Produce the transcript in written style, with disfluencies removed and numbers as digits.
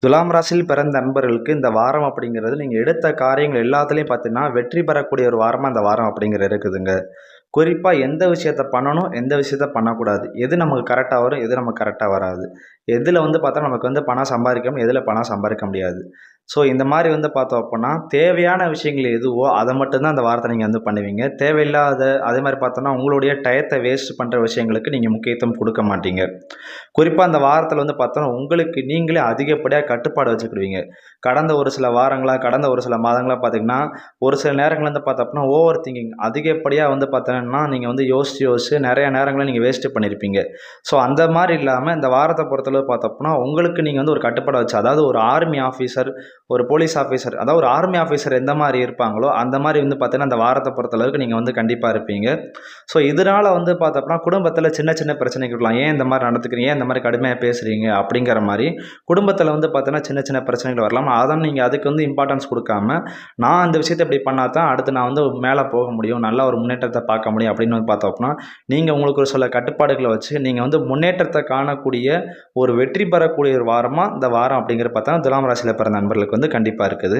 துலாம் ராசியில் பிறந்த நண்பர்களுக்கு இந்த வாரம் அப்படிங்கிறது நீங்கள் எடுத்த காரியங்கள் எல்லாத்துலேயும் பார்த்தீங்கன்னா வெற்றி பெறக்கூடிய ஒரு வாரமாக இந்த வாரம் அப்படிங்கிறது இருக்குதுங்க. குறிப்பாக எந்த விஷயத்த பண்ணணும், எந்த விஷயத்த பண்ணக்கூடாது, எது நமக்கு கரெக்டாக வரும், எது நமக்கு கரெக்டாக வராது, எதில் பார்த்தா நமக்கு பணம் சம்பாதிக்க முடியும், எதில் பணம் சம்பாதிக்க முடியாது. ஸோ இந்த மாதிரி பார்த்தோம் அப்படின்னா தேவையான விஷயங்கள் எதுவோ அதை மட்டும்தான் அந்த வாரத்தை நீங்கள் பண்ணுவீங்க. தேவையில்லாத அதே மாதிரி பார்த்தோன்னா உங்களுடைய டயத்தை வேஸ்ட் பண்ணுற விஷயங்களுக்கு நீங்கள் முக்கியத்துவம் கொடுக்க மாட்டீங்க. குறிப்பாக அந்த வாரத்தில் பார்த்தோன்னா உங்களுக்கு நீங்களே அதிகப்படியாக கட்டுப்பாடு வச்சுக்கிடுவீங்க. கடந்த ஒரு சில வாரங்களாக கடந்த ஒரு சில மாதங்களாக பார்த்தீங்கன்னா ஒரு சில நேரங்கள் பார்த்தோம்னா ஓவர் திங்கிங் அதிகப்படியாக பார்த்தீங்கன்னா நீங்கள் யோசிச்சு யோசிச்சு நிறைய நேரங்களை நீங்கள் வேஸ்ட்டு பண்ணியிருப்பீங்க. ஸோ அந்த மாதிரி இல்லாமல் இந்த வாரத்தை பொறுத்தளவு பார்த்தோம்னா உங்களுக்கு நீங்கள் ஒரு கட்டுப்பாடை வச்சு அதாவது ஒரு ஆர்மி ஆஃபீஸர் ஒரு போலீஸ் ஆஃபீஸர் அதாவது ஒரு ஆர்மி ஆஃபீஸர் எந்த மாதிரி இருப்பாங்களோ அந்த மாதிரி பார்த்தீங்கன்னா அந்த வாரத்தை பொறுத்தளவுக்கு நீங்கள் கண்டிப்பாக இருப்பீங்க. ஸோ இதனால் பார்த்தோம்னா குடும்பத்தில் சின்ன சின்ன பிரச்சனைகள் இருக்கலாம். ஏன் இந்த மாதிரி நடந்துக்கிறீங்க, ஏன் இந்த மாதிரி கடுமையாக பேசுகிறீங்க அப்படிங்கிற மாதிரி குடும்பத்தில் பார்த்தீங்கன்னா சின்ன சின்ன பிரச்சனைகள் வரலாம். அதான் நீங்கள் அதுக்கு இம்பார்ட்டன்ஸ் கொடுக்காம நான் அந்த விஷயத்தை இப்படி பண்ணால் தான் அடுத்து நான் மேலே போக முடியும், நல்ல ஒரு முன்னேற்றத்தை பார்க்க முடியும் அப்படின்னு பார்த்தோம்னா நீங்கள் உங்களுக்கு ஒரு சில கட்டுப்பாடுகளை வச்சு நீங்கள் முன்னேற்றத்தை காணக்கூடிய ஒரு வெற்றி பெறக்கூடிய ஒரு வாரமாக இந்த வாரம் அப்படிங்கிற பார்த்தா துலாம் ராசியில் பிறந்த நண்பர்களுக்கு கண்டிப்பாக இருக்குது.